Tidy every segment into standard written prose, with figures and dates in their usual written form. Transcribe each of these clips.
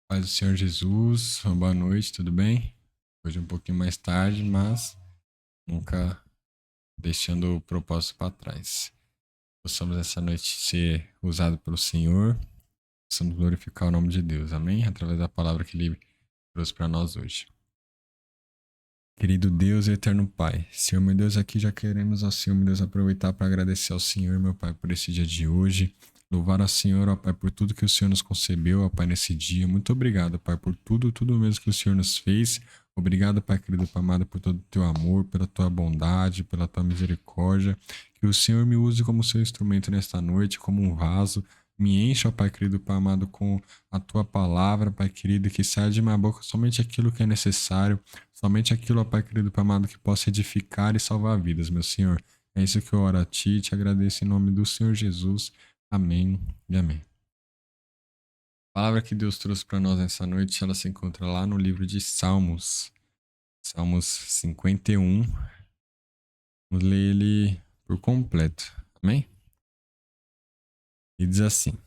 Paz do Senhor Jesus, uma boa noite, tudo bem? Hoje um pouquinho mais tarde, mas nunca deixando o propósito para trás. Possamos essa noite ser usados pelo Senhor, possamos glorificar o nome de Deus, amém? Através da palavra que Ele trouxe para nós hoje. Querido Deus e eterno Pai, Senhor meu Deus, aqui já queremos, ó Senhor meu Deus, aproveitar para agradecer ao Senhor, meu Pai, por esse dia de hoje. Louvar ao Senhor, ó Pai, por tudo que o Senhor nos concebeu, ó Pai, nesse dia. Muito obrigado, Pai, por tudo mesmo que o Senhor nos fez. Obrigado, Pai querido, Pai amado, por todo o teu amor, pela tua bondade, pela tua misericórdia. Que o Senhor me use como seu instrumento nesta noite, como um vaso. Me encha, ó Pai querido, Pai amado, com a tua palavra, Pai querido, que saia de minha boca somente aquilo que é necessário. Somente aquilo, ó Pai querido, Pai amado, que possa edificar e salvar vidas, meu Senhor. É isso que eu oro a Ti e te agradeço em nome do Senhor Jesus. Amém e amém. A palavra que Deus trouxe para nós nessa noite, ela se encontra lá no livro de Salmos. Salmos 51. Vamos ler ele por completo. Amém? E diz assim: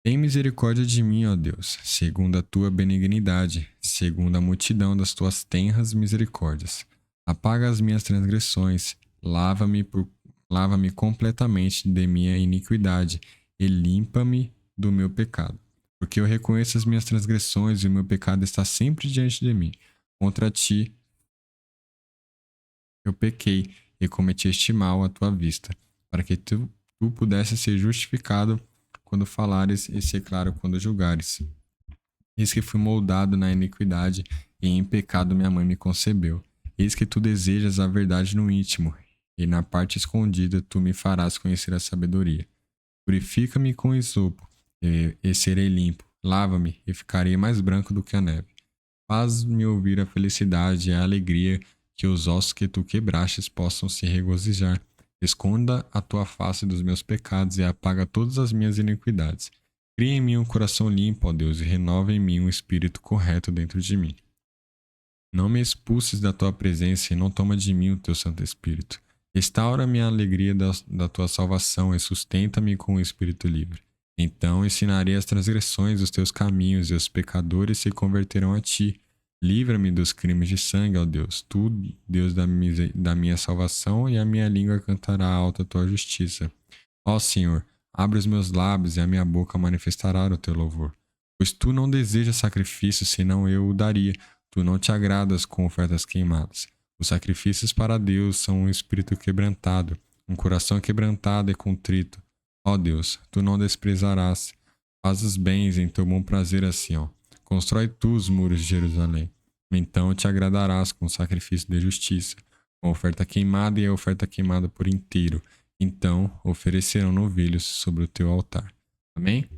Tem misericórdia de mim, ó Deus, segundo a tua benignidade, segundo a multidão das tuas tenras misericórdias. Apaga as minhas transgressões, lava-me completamente de minha iniquidade e limpa-me do meu pecado. Porque eu reconheço as minhas transgressões e o meu pecado está sempre diante de mim. Contra ti eu pequei e cometi este mal à tua vista, para que tu pudesse ser justificado quando falares e ser claro quando julgares. Eis que fui moldado na iniquidade e em pecado minha mãe me concebeu. Eis que tu desejas a verdade no íntimo, e na parte escondida tu me farás conhecer a sabedoria. Purifica-me com esopo, e serei limpo. Lava-me, e ficarei mais branco do que a neve. Faz-me ouvir a felicidade e a alegria, que os ossos que tu quebrastes possam se regozijar. Esconda a tua face dos meus pecados e apaga todas as minhas iniquidades. Cria em mim um coração limpo, ó Deus, e renova em mim um espírito correto dentro de mim. Não me expulses da tua presença e não toma de mim o teu Santo Espírito. Restaura-me a alegria da tua salvação e sustenta-me com o espírito livre. Então ensinarei as transgressões dos teus caminhos e os pecadores se converterão a ti. Livra-me dos crimes de sangue, ó Deus, tu, Deus da minha salvação, e a minha língua cantará alta a tua justiça. Ó Senhor, abre os meus lábios e a minha boca manifestará o teu louvor. Pois tu não desejas sacrifício, senão eu o daria. Tu não te agradas com ofertas queimadas. Os sacrifícios para Deus são um espírito quebrantado, um coração quebrantado e contrito. Ó Deus, tu não desprezarás. Faz os bens em teu bom prazer, assim, ó. Constrói tu os muros de Jerusalém. Então te agradarás com o sacrifício de justiça, com a oferta queimada e a oferta queimada por inteiro. Então oferecerão novilhos sobre o teu altar. Amém?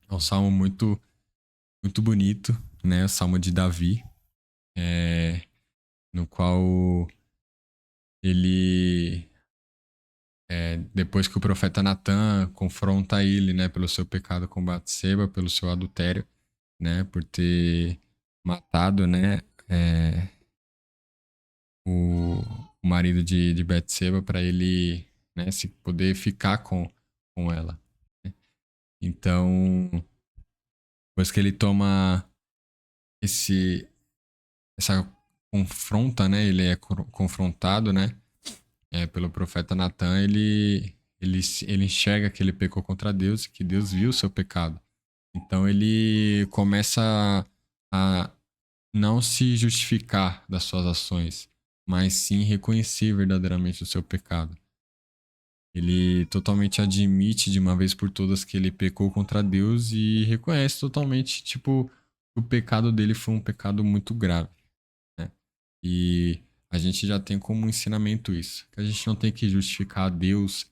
É um salmo muito bonito, né? O salmo de Davi, no qual ele, depois que o profeta Natan confronta ele, né, pelo seu pecado com Batseba, pelo seu adultério, né, por ter matado, né, o, o marido de Batseba para ele, né, se poder ficar com ela. Né? Então, depois que ele toma esse essa confronta, né, ele é confrontado, né, pelo profeta Natan, ele enxerga que ele pecou contra Deus e que Deus viu o seu pecado. Então ele começa a não se justificar das suas ações, mas sim reconhecer verdadeiramente o seu pecado. Ele totalmente admite de uma vez por todas que ele pecou contra Deus e reconhece totalmente, tipo, que o pecado dele foi um pecado muito grave, né? E a gente já tem como ensinamento isso, que a gente não tem que justificar a Deus,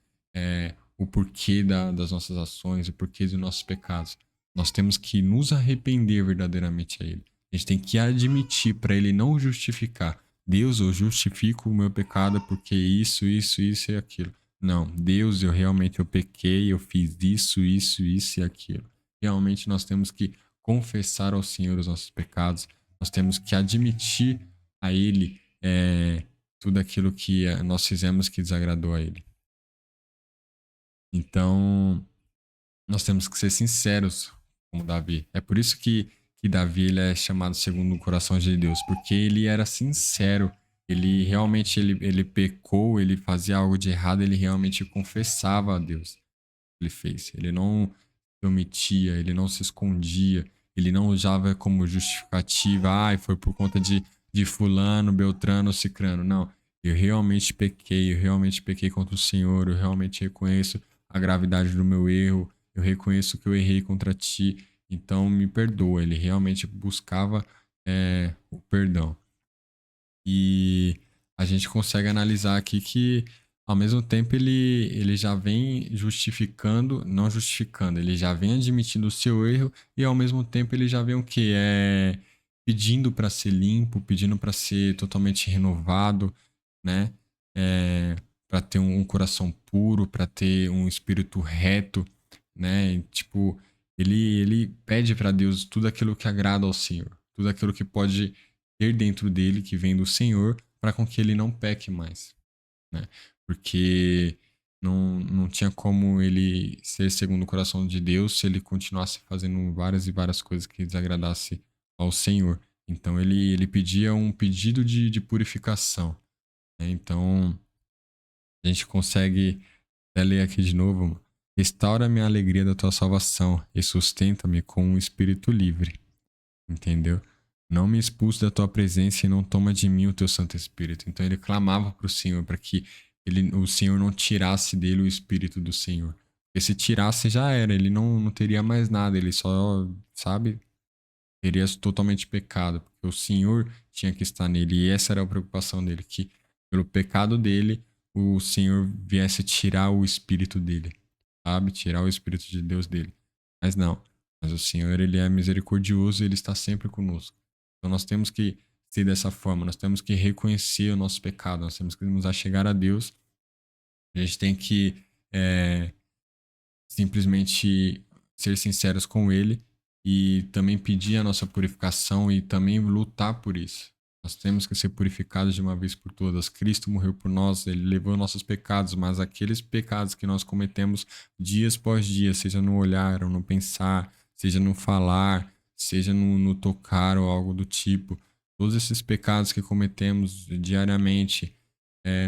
o porquê das nossas ações, o porquê dos nossos pecados. Nós temos que nos arrepender verdadeiramente a Ele. A gente tem que admitir para Ele não justificar. Deus, eu justifico o meu pecado porque isso e aquilo. Não, Deus, eu pequei, eu fiz isso e aquilo. Realmente nós temos que confessar ao Senhor os nossos pecados. Nós temos que admitir a Ele tudo aquilo que nós fizemos que desagradou a Ele. Então, nós temos que ser sinceros como Davi. É por isso que Davi ele é chamado segundo o coração de Deus, porque ele era sincero, ele realmente ele pecou, ele fazia algo de errado, ele realmente confessava a Deus. Ele fez. Ele não se omitia, ele não se escondia, ele não usava como justificativa, foi por conta de fulano, beltrano, cicrano. Não, eu realmente pequei contra o Senhor, eu realmente reconheço a gravidade do meu erro, eu reconheço que eu errei contra ti, então me perdoa. Ele realmente buscava o perdão. E a gente consegue analisar aqui que, ao mesmo tempo, ele já vem justificando, não justificando, ele já vem admitindo o seu erro e, ao mesmo tempo, ele já vem o quê? Pedindo para ser limpo, pedindo para ser totalmente renovado, né? Para ter um coração puro, para ter um espírito reto, né? E, tipo, ele pede para Deus tudo aquilo que agrada ao Senhor, tudo aquilo que pode ter dentro dele, que vem do Senhor, para com que ele não peque mais, né? Porque não tinha como ele ser segundo o coração de Deus se ele continuasse fazendo várias e várias coisas que desagradasse ao Senhor. Então ele pedia um pedido de purificação, né? Então a gente consegue até ler aqui de novo. Restaura-me a alegria da tua salvação e sustenta-me com um espírito livre. Entendeu? Não me expulse da tua presença e não toma de mim o teu Santo Espírito. Então ele clamava para o Senhor para que o Senhor não tirasse dele o Espírito do Senhor. Porque se tirasse já era, ele não teria mais nada, ele só, sabe, teria totalmente pecado, porque o Senhor tinha que estar nele e essa era a preocupação dele, que pelo pecado dele o Senhor viesse tirar o Espírito dele, sabe, tirar o Espírito de Deus dele. Mas não. Mas o Senhor, ele é misericordioso e ele está sempre conosco. Então nós temos que ser dessa forma, nós temos que reconhecer o nosso pecado, nós temos que nos achegar a Deus. A gente tem que simplesmente ser sinceros com Ele e também pedir a nossa purificação e também lutar por isso. Nós temos que ser purificados de uma vez por todas. Cristo morreu por nós, ele levou nossos pecados, mas aqueles pecados que nós cometemos dias após dia, seja no olhar ou no pensar, seja no falar, seja no tocar ou algo do tipo, todos esses pecados que cometemos diariamente,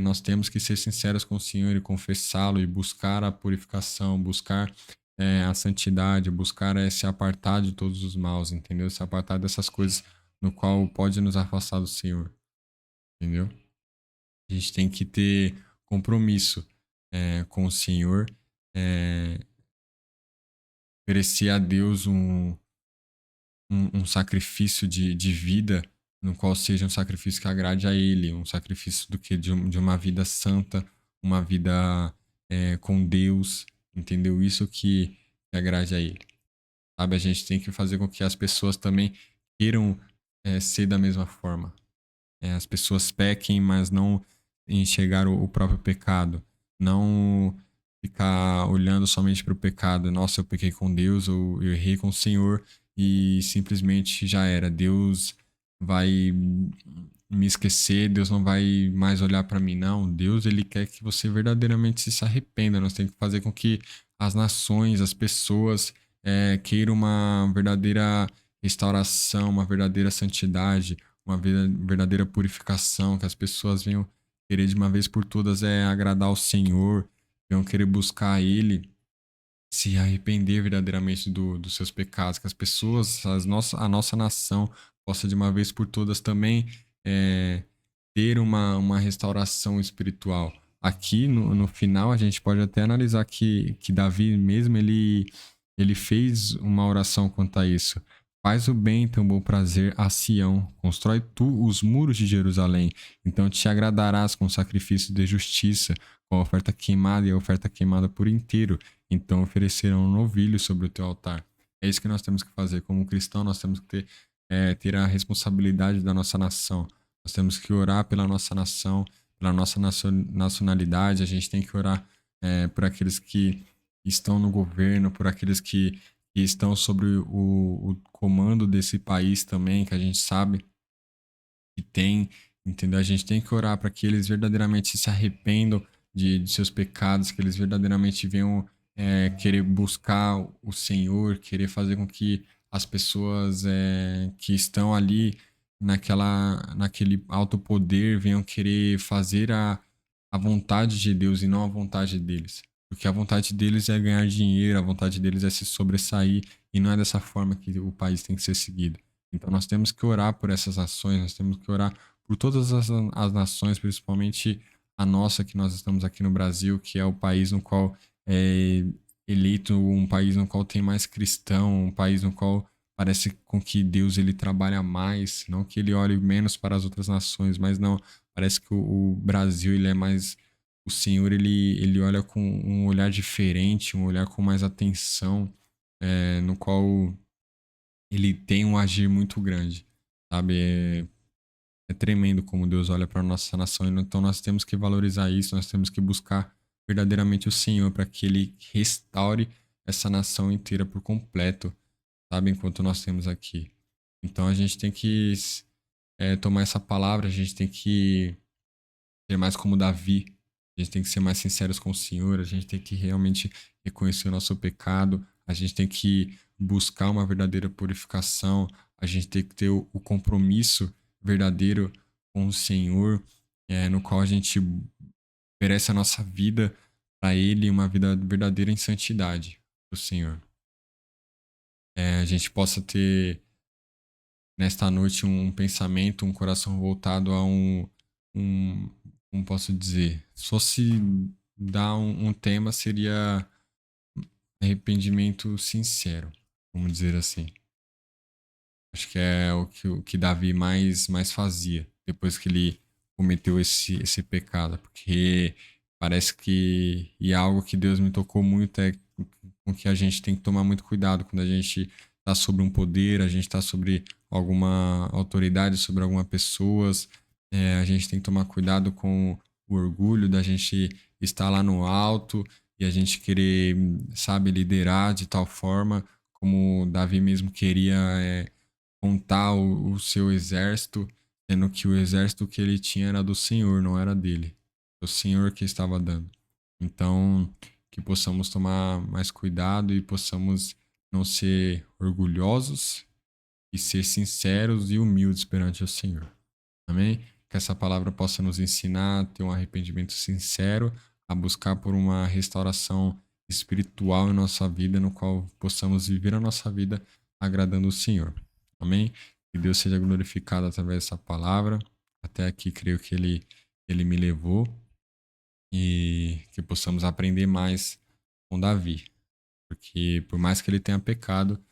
nós temos que ser sinceros com o Senhor e confessá-lo e buscar a purificação, buscar a santidade, buscar se apartar de todos os maus, entendeu? Se apartar dessas coisas no qual pode nos afastar do Senhor, entendeu? A gente tem que ter compromisso com o Senhor, é, oferecer a Deus um sacrifício de vida, no qual seja um sacrifício que agrade a Ele, um sacrifício do que de uma vida santa, uma vida com Deus, entendeu? Isso que agrade a Ele, sabe? A gente tem que fazer com que as pessoas também queiram ser da mesma forma. As pessoas pequem, mas não enxergar o próprio pecado, não ficar olhando somente para o pecado. Nossa, eu pequei com Deus, ou eu errei com o Senhor e simplesmente já era. Deus vai me esquecer, Deus não vai mais olhar para mim. Não, Deus ele quer que você verdadeiramente se arrependa. Nós temos que fazer com que as nações, as pessoas queiram uma verdadeira restauração, uma verdadeira santidade, uma verdadeira purificação, que as pessoas venham querer de uma vez por todas agradar ao Senhor, venham querer buscar Ele, se arrepender verdadeiramente dos seus pecados, que as pessoas, a nossa nação, possa de uma vez por todas também ter uma restauração espiritual. Aqui no final a gente pode até analisar que Davi mesmo ele fez uma oração quanto a isso. Faz o bem e teu bom prazer a Sião, constrói tu os muros de Jerusalém, então te agradarás com o sacrifício de justiça, com a oferta queimada e a oferta queimada por inteiro, então oferecerão um novilho sobre o teu altar. É isso que nós temos que fazer. Como cristão, nós temos que ter a responsabilidade da nossa nação. Nós temos que orar pela nossa nação, pela nossa nacionalidade. A gente tem que orar por aqueles que estão no governo, por aqueles que estão sobre o comando desse país também, que a gente sabe que tem, entendeu? A gente tem que orar para que eles verdadeiramente se arrependam de seus pecados, que eles verdadeiramente venham querer buscar o Senhor, querer fazer com que as pessoas que estão ali naquele alto poder venham querer fazer a vontade de Deus e não a vontade deles. Porque a vontade deles é ganhar dinheiro, a vontade deles é se sobressair, e não é dessa forma que o país tem que ser seguido. Então nós temos que orar por essas ações, nós temos que orar por todas as nações, principalmente a nossa, que nós estamos aqui no Brasil, que é o país no qual é eleito, um país no qual tem mais cristão, um país no qual parece com que Deus ele trabalha mais, não que ele olhe menos para as outras nações, mas não, parece que o Brasil ele é mais, o Senhor ele olha com um olhar diferente, um olhar com mais atenção, no qual ele tem um agir muito grande, sabe? É tremendo como Deus olha para a nossa nação, então nós temos que valorizar isso, nós temos que buscar verdadeiramente o Senhor para que Ele restaure essa nação inteira por completo, sabe? Enquanto nós temos aqui. Então a gente tem que tomar essa palavra, a gente tem que ser mais como Davi, a gente tem que ser mais sinceros com o Senhor, a gente tem que realmente reconhecer o nosso pecado, a gente tem que buscar uma verdadeira purificação, a gente tem que ter o compromisso verdadeiro com o Senhor, no qual a gente oferece a nossa vida para Ele, uma vida verdadeira em santidade para o Senhor. A gente possa ter nesta noite um pensamento, um coração voltado a um como posso dizer, só se dar um tema seria arrependimento sincero, vamos dizer assim. Acho que é o que Davi mais fazia depois que ele cometeu esse pecado, porque parece que, e é algo que Deus me tocou muito, é com que a gente tem que tomar muito cuidado quando a gente está sobre um poder, a gente está sobre alguma autoridade, sobre alguma pessoas, a gente tem que tomar cuidado com o orgulho da gente estar lá no alto e a gente querer, sabe, liderar de tal forma como Davi mesmo queria contar o seu exército, sendo que o exército que ele tinha era do Senhor, não era dele. O Senhor que estava dando. Então, que possamos tomar mais cuidado e possamos não ser orgulhosos e ser sinceros e humildes perante o Senhor. Amém? Que essa palavra possa nos ensinar a ter um arrependimento sincero, a buscar por uma restauração espiritual em nossa vida, no qual possamos viver a nossa vida agradando o Senhor. Amém? Que Deus seja glorificado através dessa palavra. Até aqui creio que ele me levou e que possamos aprender mais com Davi. Porque por mais que ele tenha pecado,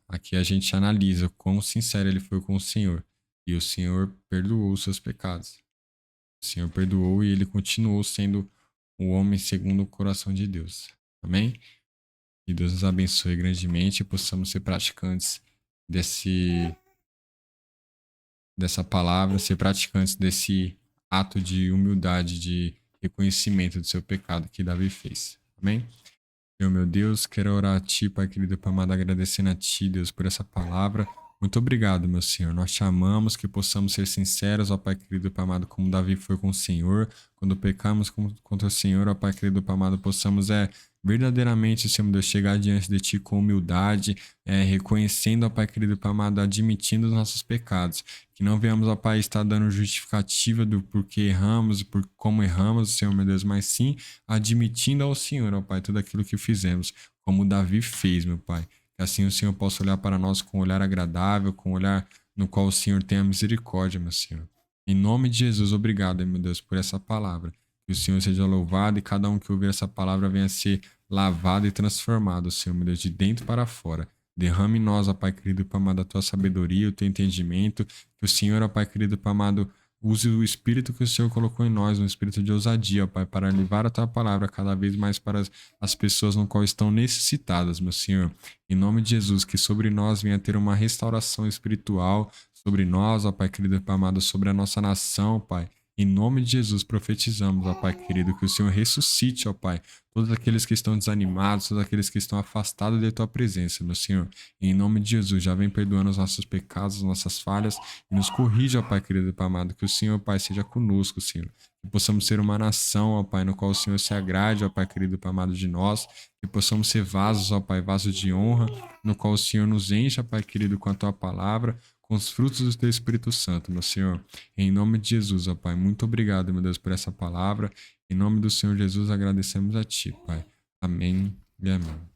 aqui a gente analisa quão sincero ele foi com o Senhor. E o Senhor perdoou os seus pecados. O Senhor perdoou e ele continuou sendo o homem segundo o coração de Deus. Amém? Que Deus nos abençoe grandemente e possamos ser praticantes dessa palavra, ser praticantes desse ato de humildade, de reconhecimento do seu pecado que Davi fez. Amém? Senhor, meu Deus, quero orar a Ti, Pai querido, Pai amado, agradecendo a Ti, Deus, por essa palavra. Muito obrigado, meu Senhor. Nós te amamos, que possamos ser sinceros, ó Pai querido, Pai amado, como Davi foi com o Senhor. Quando pecamos contra o Senhor, ó Pai querido, Pai amado, possamos verdadeiramente, Senhor, Deus, chegar diante de Ti com humildade, reconhecendo, ó Pai querido, Pai amado, admitindo os nossos pecados. Que não venhamos, ó Pai, estar dando justificativa do porquê erramos, por como erramos, Senhor, meu Deus, mas sim admitindo ao Senhor, ó Pai, tudo aquilo que fizemos, como Davi fez, meu Pai. Que assim o Senhor possa olhar para nós com um olhar agradável, com um olhar no qual o Senhor tenha misericórdia, meu Senhor. Em nome de Jesus, obrigado, meu Deus, por essa palavra. Que o Senhor seja louvado e cada um que ouvir essa palavra venha ser lavado e transformado, Senhor, meu Deus, de dentro para fora. Derrame em nós, ó Pai querido, Pai amado, a tua sabedoria, o teu entendimento. Que o Senhor, ó Pai querido, Pai amado, use o espírito que o Senhor colocou em nós, um espírito de ousadia, ó Pai, para levar a tua palavra cada vez mais para as pessoas no qual estão necessitadas, meu Senhor. Em nome de Jesus, que sobre nós venha ter uma restauração espiritual, sobre nós, ó Pai querido, Pai amado, sobre a nossa nação, Pai. Em nome de Jesus, profetizamos, ó Pai querido, que o Senhor ressuscite, ó Pai, todos aqueles que estão desanimados, todos aqueles que estão afastados de Tua presença, meu Senhor. Em nome de Jesus, já vem perdoando os nossos pecados, as nossas falhas, e nos corrija, ó Pai querido e Pai amado, que o Senhor, Pai, seja conosco, Senhor. que possamos ser uma nação, ó Pai, no qual o Senhor se agrade, ó Pai querido, Pai amado de nós, que possamos ser vasos, ó Pai, vasos de honra, no qual o Senhor nos encha, Pai querido, com a Tua palavra, com os frutos do Teu Espírito Santo, meu Senhor. Em nome de Jesus, ó Pai, muito obrigado, meu Deus, por essa palavra. Em nome do Senhor Jesus, agradecemos a Ti, Pai. Amém e amém.